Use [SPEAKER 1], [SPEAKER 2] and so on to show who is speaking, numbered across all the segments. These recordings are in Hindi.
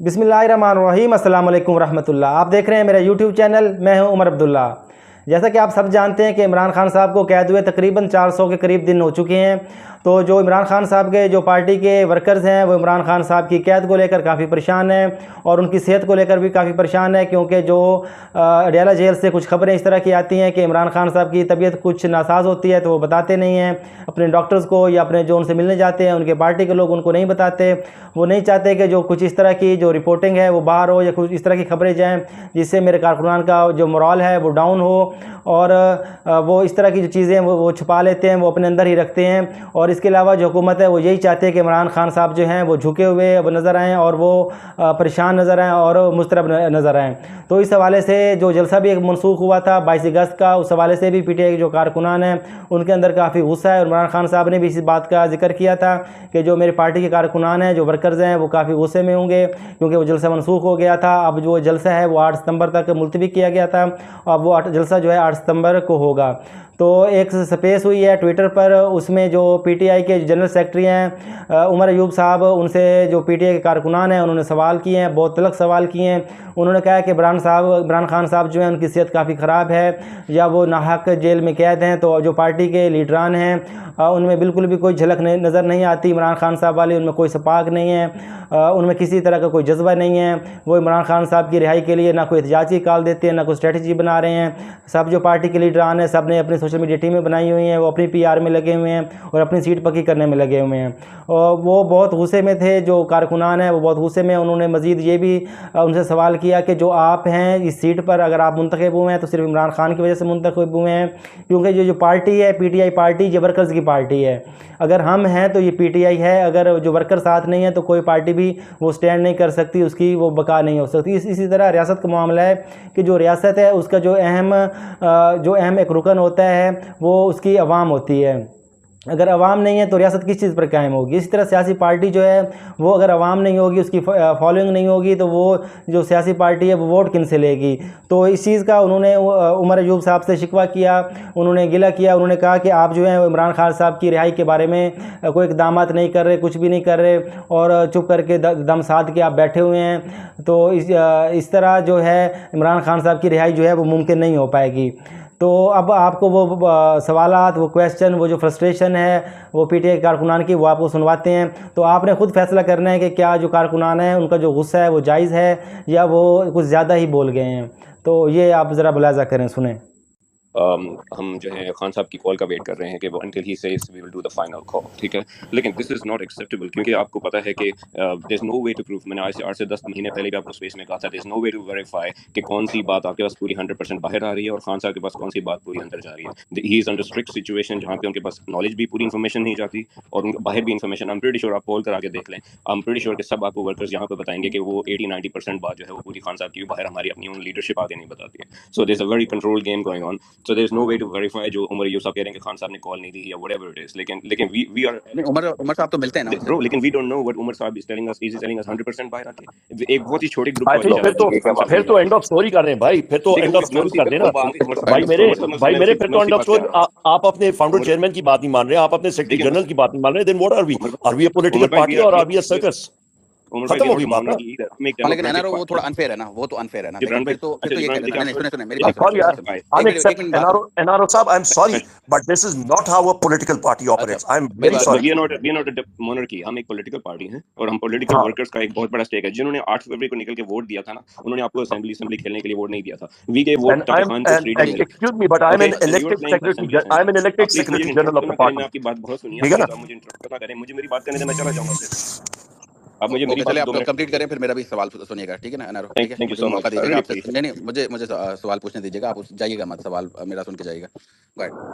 [SPEAKER 1] बिस्मिल्लाहिर्रहमानिर्रहीम, अस्सलाम वालेकुम रहमतुल्लाह। आप देख रहे हैं मेरा यूट्यूब चैनल। मैं हूं उमर अब्दुल्ला। जैसा कि आप सब जानते हैं कि इमरान खान साहब को कैद हुए तकरीबन 400 के करीब दिन हो चुके हैं। तो जो इमरान खान साहब के जो पार्टी के वर्कर्स हैं वो इमरान खान साहब की कैद को लेकर काफ़ी परेशान हैं और उनकी सेहत को लेकर भी काफ़ी परेशान है, क्योंकि जो अडयाला जेल से कुछ खबरें इस तरह की आती हैं कि इमरान खान साहब की तबीयत कुछ नासाज होती है तो वो बताते नहीं हैं अपने डॉक्टर्स को, या अपने जो उनसे मिलने जाते हैं उनके पार्टी के लोग उनको नहीं बताते। वो नहीं चाहते कि जो कुछ इस तरह की जो रिपोर्टिंग है वो बाहर हो, या कुछ इस तरह की खबरें जाएँ जिससे मेरे कारकुनान का जो मोरल है वो डाउन हो। और वो इस तरह की जो चीज़ें वो छुपा लेते हैं, वो अपने अंदर ही रखते हैं। और इसके अलावा जो हुकूमत है वो यही चाहती है कि इमरान खान साहब जो हैं वो झुके हुए अब नज़र आएँ और वो परेशान नज़र आएँ और मुस्तरब नज़र आएँ। तो इस हवाले से जो जलसा भी एक मनसूख हुआ था 22 अगस्त का, उस हवाले से भी पीटीआई के जो कारकुनान हैं उनके अंदर काफ़ी गुस्सा है। और इमरान खान साहब ने भी इस बात का जिक्र किया था कि जो मेरे पार्टी के कारकुनान हैं, जो वर्कर्स हैं, वो काफ़ी गुस्से में होंगे क्योंकि वो जलसा मनसूख हो गया था। अब जो जलसा है वो 8 सितंबर तक मुलतवी किया गया था। अब वो जलसा जो है 8 सितंबर को होगा। तो एक स्पेस हुई है ट्विटर पर, उसमें जो पीटीआई के जनरल सेक्रेटरी हैं उमर अयूब साहब, उनसे जो पीटीआई के कारकुनान हैं उन्होंने सवाल किए हैं, बहुत तलख सवाल किए हैं। उन्होंने कहा कि इमरान खान साहब जो हैं उनकी सेहत काफ़ी ख़राब है या वो नाहक जेल में कैद हैं। तो जो पार्टी के लीडरान हैं उनमें बिल्कुल भी कोई झलक नज़र नहीं आती इमरान खान साहब वाली, उनमें कोई सपाक नहीं है, उनमें किसी तरह का कोई जज्बा नहीं है। वो इमरान खान साहब की रिहाई के लिए ना कोई एहतजाजी कॉल देते हैं, ना कोई स्ट्रेटजी बना रहे हैं। सब जो पार्टी के लीडरान हैं सब ने अपनी सोशल मीडिया टीमें बनाई हुई हैं, वो अपनी पीआर में लगे हुए हैं और अपनी सीट पक्की करने में लगे हुए हैं। और वो बहुत गुस्से में थे, जो कारकुनान हैं वो बहुत गुस्से में। उन्होंने मज़ीद ये भी उनसे सवाल किया कि जो आप हैं इस सीट पर, अगर आप मुंतखब हुए हैं तो सिर्फ इमरान खान की वजह से मुंतखब हुए हैं, क्योंकि जो पार्टी है पीटीआई पार्टी ये वर्कर्स की पार्टी है। अगर हम हैं तो ये पीटीआई है, अगर जो वर्कर साथ नहीं है तो कोई पार्टी भी वो स्टैंड नहीं कर सकती, उसकी वो बका नहीं हो सकती। इसी तरह रियासत का मामला है कि जो रियासत है उसका जो अहम एक रुकन होता है वो उसकी अवाम होती है। अगर अवाम नहीं है तो रियासत किस चीज़ पर कायम होगी। इसी तरह सियासी पार्टी जो है वो अगर अवाम नहीं होगी, उसकी फॉलोइंग नहीं होगी, तो वो जो सियासी पार्टी है वो वोट किन से लेगी। तो इस चीज़ का उन्होंने उमर अयूब साहब से शिकवा किया, उन्होंने गिला किया। उन्होंने कहा कि आप जो है इमरान खान साहब की रिहाई के बारे में कोई इक़दाम नहीं कर रहे, कुछ भी नहीं कर रहे और चुप करके दम साध के आप बैठे हुए हैं। तो इस तरह जो है इमरान खान साहब की रिहाई जो है वो मुमकिन नहीं हो पाएगी। तो अब आपको वो सवालात, वो क्वेश्चन, वो जो फ्रस्ट्रेशन है वो पीटीआई कारकुनान की, वो आपको सुनवाते हैं। तो आपने खुद फैसला करना है कि क्या जो कारकुनान है उनका जो गुस्सा है वो जायज़ है या वो कुछ ज़्यादा ही बोल गए हैं। तो ये आप ज़रा मुलाज़ा करें, सुने।
[SPEAKER 2] हम जो है खान साहब की कॉल का वेट कर रहे हैं कि वो until he says we will do the final call, ठीक है। लेकिन दिस इज़ नॉट एक्सेप्टेबल, क्योंकि आपको पता है कि there is no way to prove. मैंने आज से 8 से 10 महीने पहले भी आपको स्पेस में कहा था, there is no way to verify कि कौन सी बात आपके पास पूरी 100% बाहर आ रही है और खान साहब के पास कौन सी बात पूरी अंदर जा रही है। He is under strict situation जहाँ पे उनके पास नॉलेज भी पूरी इन्फॉर्मेशन नहीं जाती और उनके बाहर भी information. I am pretty sure, आप कॉल करा के देख लें, आई एम प्रीटी श्योर कि सब आपको वर्कर्स यहाँ पे बताएंगे कि वो 80-90% बात जो है वो पूरी खान साहब की बाहर हमारी अपनी उन लीडरशिप आगे नहीं बताती है। So there is a very controlled game going on. So there is no way to verify जो उमर यूसुफ कह रहे हैं कि खान साहब ने कॉल नहीं दी या व्हाटएवर इट इज। लेकिन वी आर
[SPEAKER 3] उमर साहब तो मिलते हैं ना
[SPEAKER 2] ब्रो, लेकिन we don't know what Umar sahab is telling us. Is telling us 100% बाहर आके एक बहुत ही छोटे ग्रुप
[SPEAKER 4] आई थिंक फिर तो एंड ऑफ स्टोरी कर रहे हैं भाई, फिर तो एंड ऑफ स्टोरी कर देना भाई मेरे फिर तो एंड ऑफ स्टोरी। आप अपने फाउंडर चेयरमैन की बात नहीं मान रहे, आप अपने सेक्रेटरी जनरल की बात नहीं मान रहे, then what are we a political party और आर वी अ सर्कस? खत्म होगी बात ना।
[SPEAKER 3] लेकिन एनआरओ वो थोड़ा अनफेयर है ना, वो तो अनफेयर है ना। लेकिन फिर तो ये कहना नहीं, सुने मेरी बात
[SPEAKER 4] सॉरी यार, एनआरओ साहब, I am sorry but this is not how a political party operates. I am very sorry.
[SPEAKER 2] We are not a monarchy, हम एक पॉलिटिकल पार्टी हैं और हम पॉलिटिकल वर्कर्स का एक बहुत बड़ा स्टेक है। जिन्होंने 8 फरवरी को निकल के वोट दिया था ना, उन्होंने आपको असेंबली खेलने के लिए वोट नहीं दिया था। वी गए वोट ताकि खान को फ्रीडम मिले।
[SPEAKER 4] Excuse me but I am an elected secretary, I am an elected secretary general of the party.
[SPEAKER 2] मैं आपकी बात बहुत सुनी है, आप मुझे इंटरप्ट ना करें, मुझे मेरी बात करने दें, मैं चला जाऊंगा फिर। आप मुझे मेरी
[SPEAKER 3] पहले आप कंप्लीट करें, फिर मेरा भी सवाल सुनिएगा, ठीक है ना एनआरओ? ठीक है, मुझे मौका दीजिएगा। नहीं, मुझे सवाल पूछने दीजिएगा, आप जाइएगा मत, सवाल मेरा सुन के जाइएगा।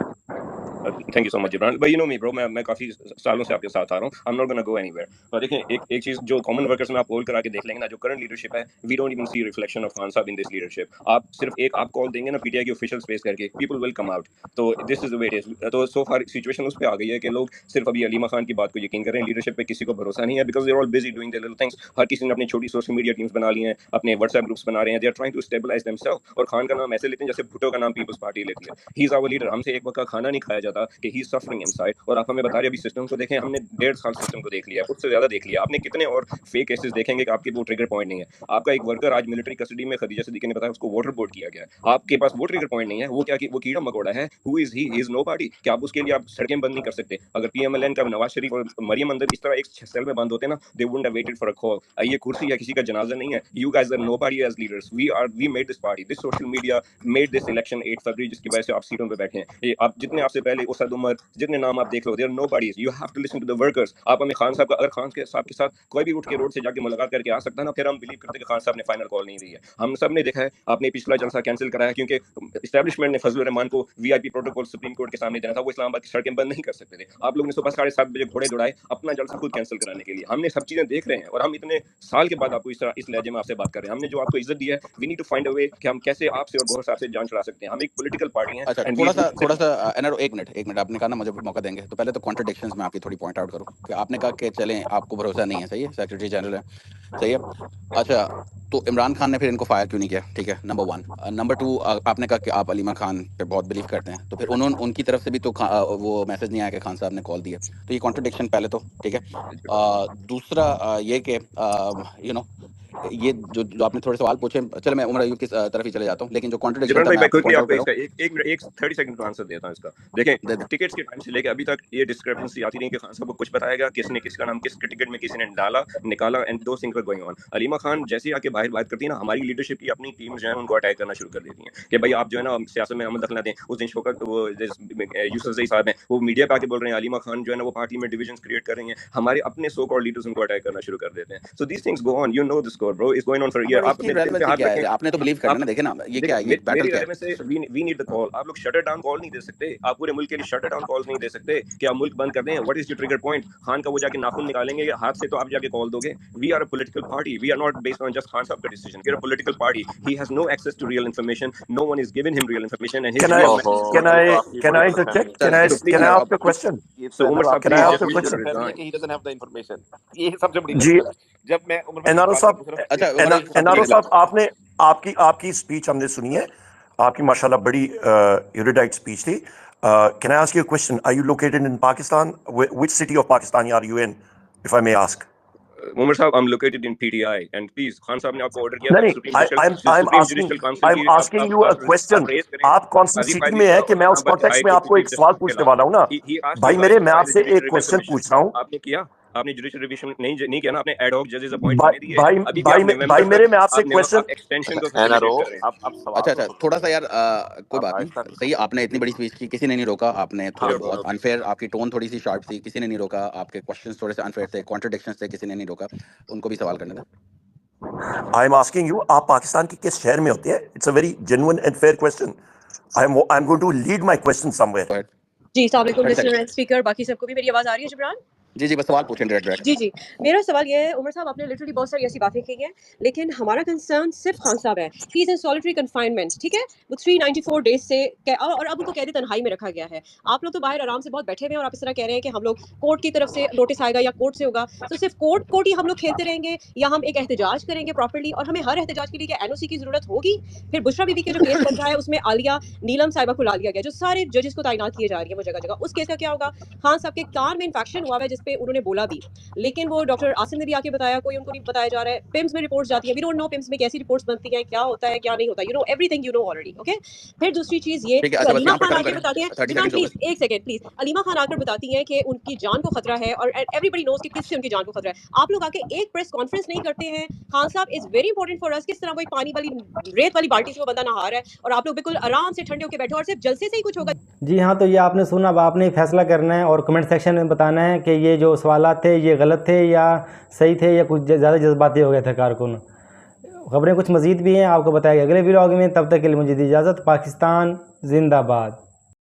[SPEAKER 2] Thank you so much Imran भाई। यू नो मी ब्रो, मैं काफी सालों से आपके साथ आ रहा हूँ। I am not gonna go anywhere. और देखें एक चीज जो कॉमन वर्कर्स में आप पोल करा के देख लेंगे ना, जो करंट लीडरशिप है, we don't even see reflection of Khan साहब इन दिस लीडरशिप। आप सिर्फ एक आप कॉल देंगे ना पीटीआई की ऑफिशियल स्पेस करके, पीपल विल कम आउट। तो this is the way it is. तो सो फार सिचुएशन उस पे आ गई है कि लोग सिर्फ अभी अलीमा खान की बात को यकीन कर रहे हैं, लीडरशिप पे किसी को भरोसा नहीं है, because they are all busy doing their little things. हर किसी ने अपनी छोटी सोशल मीडिया टीम्स बना ली हैं, अपने व्हाट्सएप ग्रुप्स बना रहे हैं, they are trying to stabilise themself. और खान का नाम ऐसे लेते हैं जैसे भुट्टो का नाम पीपल्स पार्टी लेती है। He is our leader. हमसे एक वक्त खाना नहीं खाया जाता था कि ही इज सफरिंग इनसाइड, और आप हमें बता रहे अभी सिस्टम को देखें, हमने 1.5 साल सिस्टम को देख लिया, उससे ज्यादा देख लिया। आपने कितने और फेक केसेस देखेंगे कि आपके वो ट्रिगर पॉइंट नहीं है। आपका एक वर्कर आज मिलिट्री कस्टडी में, खदीजा सिद्दीकी ने बताया, उसको वाटर बोर्ड किया गया है। आपके पास वो ट्रिगर पॉइंट नहीं है। वो क्या कि वो कीड़ा मकोड़ा है। Who is he is nobody. क्या आप उसके लिए आप सड़कें बंद नहीं कर सकते? अगर पीएमएलएन का नवाज शरीफ और मरियम अंदर इस तरह एक सेल में बंद होते ना, they wouldn't have waited for a call. ये कुर्सी या किसी का जनाजा नहीं है। You guys are nobody as leaders. We made this party, this social media made this election 8 फरवरी, जिसकी वजह से आप सीटों पे बैठे हैं। ये आप जितने आपसे पहले उसद उमर, जितने नाम आप देख लो, they are nobodies. You have to listen to the workers. आप हमें खान साहब का, अगर खान साहब के साथ कोई भी उठ के रोड से जाके मुलाकात करके आ सकता है ना, फिर हम बिलीव करते कि खान साहब ने फाइनल कॉल नहीं दी है। हम सब ने देखा है, आपने पिछला जलसा कैंसिल कराया क्योंकि एस्टैब्लिशमेंट ने फजलुर रहमान को वीआईपी प्रोटोकॉल सुप्रीम कोर्ट के सामने देना था। वो इस्लामाबाद की सड़कें बंद नहीं कर सकते थे। आप लोगों ने सुबह 7:30 बजे घोड़े दौड़ाए अपना जलसा खुद कैंसिल कराने के लिए। हमने सब चीजें देख रहे हैं, और हम इतने साल के बाद आपको इस लहजे में आपसे बात कर रहे हैं। हमने जो आपको इज्जत दी है, we need to find a way कि हम कैसे आपसे और गौहर साहब से जान छुड़ा सकते हैं। हम एक पॉलिटिकल पार्टी हैं।
[SPEAKER 3] अच्छा, थोड़ा सा एनआरओ, एक मिनट, आपने कहा ना मुझे मौका देंगे, तो पहले तो कॉन्ट्रडिक्शंस में आपकी थोड़ी पॉइंट आउट करूं कि आपने कहा कि चलें आपको भरोसा नहीं है, सही है, सेक्रेटरी जनरल है, सही है। अच्छा, तो इमरान खान ने फिर इनको फायर क्यों नहीं किया? ठीक है, नंबर 1। नंबर 2, आपने कहा कि आप अलीमा खान पे बहुत बिलीव करते हैं, तो फिर उनकी तरफ से भी तो वो मैसेज नहीं आया कि खान साहब ने कॉल दी है, तो ये कॉन्ट्रडिक्शन पहले तो ठीक है। दूसरा ये कि यू नो ये जो आपने थोड़े सवाल पूछे, चलो मैं उमर अयूब की तरफ ही चले जाता हूँ, लेकिन जो कॉन्ट्रडिक्शन
[SPEAKER 2] जिब्रान
[SPEAKER 3] था
[SPEAKER 2] भाई,
[SPEAKER 3] मैं
[SPEAKER 2] मैं
[SPEAKER 3] आपको
[SPEAKER 2] क्विकली
[SPEAKER 3] पॉइंट आउट
[SPEAKER 2] आपको
[SPEAKER 3] कर रहा
[SPEAKER 2] इसका एक 30 सेकंड का आंसर देता हूं इसका। देखें, टिकट्स के टाइम से लेके अभी तक ये डिस्क्रिपेंसी आती रही कि खान साहब को कुछ बताया गया, किसने किसका नाम किसके टिकट में किसी ने डाला निकाला, एंड दो things were going on. Aleema Khan जैसे ही आके बाहर बात करती है ना, हमारी लीडरशिप की अपनी टीम जो है उनको अटैक करना शुरू कर देती है कि भाई आप जो है ना सियासत में अमल दखल दें। उस दिन शौकत वो यूसुफ साहब हैं, वो मीडिया पे आके बोल रहे हैं अलीमा खान जो है ना वो पार्टी में डिविजन क्रिएट कर रही हैं। हमारे अपने सो कॉल्ड लीडर्स उनको अटैक करना शुरू कर देते हैं। So these things go on, you know the score bro, is going on for year. आप
[SPEAKER 3] इसकी
[SPEAKER 2] अपने दिल पे
[SPEAKER 3] रेलेवेंसी
[SPEAKER 2] हाथ
[SPEAKER 3] क्या है?
[SPEAKER 2] रखें।
[SPEAKER 3] आपने तो बिलीव करना ना, देखे ना, ये क्या है, ये बैटल
[SPEAKER 2] मेरी
[SPEAKER 3] क्या
[SPEAKER 2] राय में से वी नीड द कॉल। आप लोग शटर डाउन कॉल नहीं दे सकते। आप पूरे मुल्क के लिए शटर डाउन कॉल नहीं दे सकते कि आप मुल्क बंद कर दें। What is your trigger point? Khan का वो जाके नाखून निकालेंगे हाथ से तो आप जाके कॉल दोगे? We are a political party, we are not based on just Khan साहब का decision. We are a political party. He has no access to real information, no one is given him real information, and his
[SPEAKER 4] Can I
[SPEAKER 2] real
[SPEAKER 4] can I can I interject? Can I
[SPEAKER 3] चल,
[SPEAKER 4] can I ask a question?
[SPEAKER 2] So Umar Saab,
[SPEAKER 4] Can I
[SPEAKER 2] please
[SPEAKER 4] ask a
[SPEAKER 2] just
[SPEAKER 4] question?
[SPEAKER 2] resign.
[SPEAKER 5] he doesn't have the information. ये सबसे बड़ी
[SPEAKER 4] जी,
[SPEAKER 5] दिक्कत है। जब मैं उमर भाई
[SPEAKER 4] एनआरओ
[SPEAKER 5] बात
[SPEAKER 4] साहब,
[SPEAKER 5] कर
[SPEAKER 3] अच्छा उमर अयूब साहब
[SPEAKER 4] एनआरओ
[SPEAKER 3] की
[SPEAKER 4] साहब, आपने आपकी स्पीच हमने सुनी है, आपकी माशाल्लाह बड़ी एरुडाइट स्पीच थी। Can I ask you a question? Are you located in Pakistan? Which city of Pakistan are you in, if I may ask?
[SPEAKER 2] Umar Saab, I'm located in PTI, and please, Khan साहब ने आपको ऑर्डर किया था
[SPEAKER 4] नहीं
[SPEAKER 2] supreme
[SPEAKER 4] I'm
[SPEAKER 2] judicial council
[SPEAKER 4] I'm
[SPEAKER 2] की
[SPEAKER 4] asking you a question.
[SPEAKER 2] Raise करें।
[SPEAKER 4] आप कौन सी
[SPEAKER 2] काजी
[SPEAKER 4] सिटी
[SPEAKER 2] फायदी
[SPEAKER 4] में है कि मैं उस
[SPEAKER 2] इस्लामाबाद
[SPEAKER 4] कॉन्टेक्स्ट
[SPEAKER 2] हाई
[SPEAKER 4] में
[SPEAKER 2] कोर्ट के
[SPEAKER 4] आपको
[SPEAKER 2] चीफ
[SPEAKER 4] एक सवाल
[SPEAKER 2] जस्टिस के
[SPEAKER 4] पूछने
[SPEAKER 2] अलावा
[SPEAKER 4] वाला हूँ ना।
[SPEAKER 2] he asked
[SPEAKER 4] भाई
[SPEAKER 2] you
[SPEAKER 4] मेरे,
[SPEAKER 2] guys
[SPEAKER 4] मैं
[SPEAKER 2] to
[SPEAKER 4] आपसे
[SPEAKER 2] file a
[SPEAKER 4] एक
[SPEAKER 2] judicial review
[SPEAKER 4] क्वेश्चन
[SPEAKER 2] commission।
[SPEAKER 4] पूछ रहा हूँ।
[SPEAKER 2] आपने किया? आपने जुडिशियल रिवीजन नहीं किया ना, आपने एड हॉक जजेस अपॉइंट होने दिए।
[SPEAKER 4] भाई
[SPEAKER 2] अभी भी आप नवंबर
[SPEAKER 4] भाई मेरे,
[SPEAKER 2] तक
[SPEAKER 4] मैं आपसे क्वेश्चन,
[SPEAKER 2] आप एक्सटेंशन
[SPEAKER 3] अच्छा
[SPEAKER 2] को फैसिलिटेट कर रहे हैं।
[SPEAKER 5] आप सवाल
[SPEAKER 3] अच्छा,
[SPEAKER 5] तो
[SPEAKER 3] थोड़ा सा यार कोई
[SPEAKER 5] आप
[SPEAKER 3] बात
[SPEAKER 5] आहिस्ता
[SPEAKER 3] नहीं, सही है, आपने इतनी बड़ी स्पीच की, किसी ने नहीं रोका, आपने थोड़े बहुत अनफेयर, आपकी टोन थोड़ी सी शार्प थी, किसी ने नहीं रोका, आपके क्वेश्चंस थोड़े से अनफेयर थे, कॉन्ट्रडिक्शंस थे, किसी ने नहीं रोका, उनको भी सवाल करने दें।
[SPEAKER 4] आई एम आस्किंग यू, आप पाकिस्तान के किस शहर में होते हैं? It's a very genuine and fair question. I am going to lead my question somewhere.
[SPEAKER 6] जी, अस्सलाम वालेकुम
[SPEAKER 3] 30
[SPEAKER 6] लिसनर
[SPEAKER 3] सेकंड।
[SPEAKER 6] एंड स्पीकर, बाकी सबको भी मेरी आवाज़ आ रही है जिब्रान?
[SPEAKER 3] जी बस सवाल पूछें डायरेक्ट।
[SPEAKER 6] जी, मेरा सवाल ये है, उमर साहब आपने लिटरली बहुत सारी ऐसी बातें की हैं, लेकिन हमारा कंसर्न सिर्फ खान साहब है। He is in solitary confinement, ठीक है? वो 394 डेज़ से और अब उनको कैदी तन्हाई में रखा गया है। आप लोग तो बाहर आराम से बहुत बैठे हुए हैं और आप इस तरह कह रहे हैं कि हम लोग कोर्ट की तरफ से नोटिस आएगा या कोर्ट से होगा, तो सिर्फ कोर्ट ही हम लोग खेलते रहेंगे या हम एक एहतजाज करेंगे प्रॉपर्ली? और हमें हर एहतजाज के लिए क्या एनओसी की ज़रूरत होगी? फिर बुशरा बीबी के जो केस बन रहा है उसमें आलिया नीलम साहिबा को ला लिया गया, जो सारे जजेस को तैनात किए जा रही है वो जगह-जगह, उस केस का क्या होगा? खान साहब के कान में इन्फेक्शन हुआ है जिस पे उन्होंने बोला भी, लेकिन वो डॉक्टर आसिम ने भी आके बताया, कोई उनको नहीं बताया जा रहा है। पिम्स में रिपोर्ट्स जाती है, वी डोंट नो पिम्स में कैसी रिपोर्ट्स बनती हैं, क्या होता है क्या नहीं होता, you know everything, you know already, okay? फिर दूसरी चीज ये,
[SPEAKER 3] ठीक है, अच्छा बस
[SPEAKER 6] अलीमा
[SPEAKER 3] यहाँ पे
[SPEAKER 6] खान
[SPEAKER 3] खत्म
[SPEAKER 6] आके
[SPEAKER 3] करें,
[SPEAKER 6] बताती हैं,
[SPEAKER 3] 30
[SPEAKER 6] जिब्रान
[SPEAKER 3] सेकंड हो
[SPEAKER 6] प्लीज एक सेकंड प्लीज, अलीमा खान आकर बताती हैं कि उनकी जान को खतरा है और एवरीबडी नोज कि किससे उनकी जान को खतरा है। आप लोग आके एक प्रेस कॉन्फ्रेंस नहीं करते हैं। खान साहब is very important for us. किस तरह कोई पानी वाली रेत वाली बाल्टी से वो बंदा नहा रहा है और आप लोग बिल्कुल आराम से ठंडे होकर बैठे हो और सिर्फ जलसे से ही कुछ होगा।
[SPEAKER 1] जी हाँ, तो ये आपने सुना, अब आपने फैसला करना है और कमेंट सेक्शन में बताना है कि ये जो सवालात थे ये गलत थे या सही थे या कुछ ज़्यादा जज्बाती हो गए थे कारकुन। खबरें कुछ मज़ीद भी हैं, आपको बताया गया अगले व्लॉग में। तब तक के लिए मुझे दी इजाज़त। पाकिस्तान जिंदाबाद।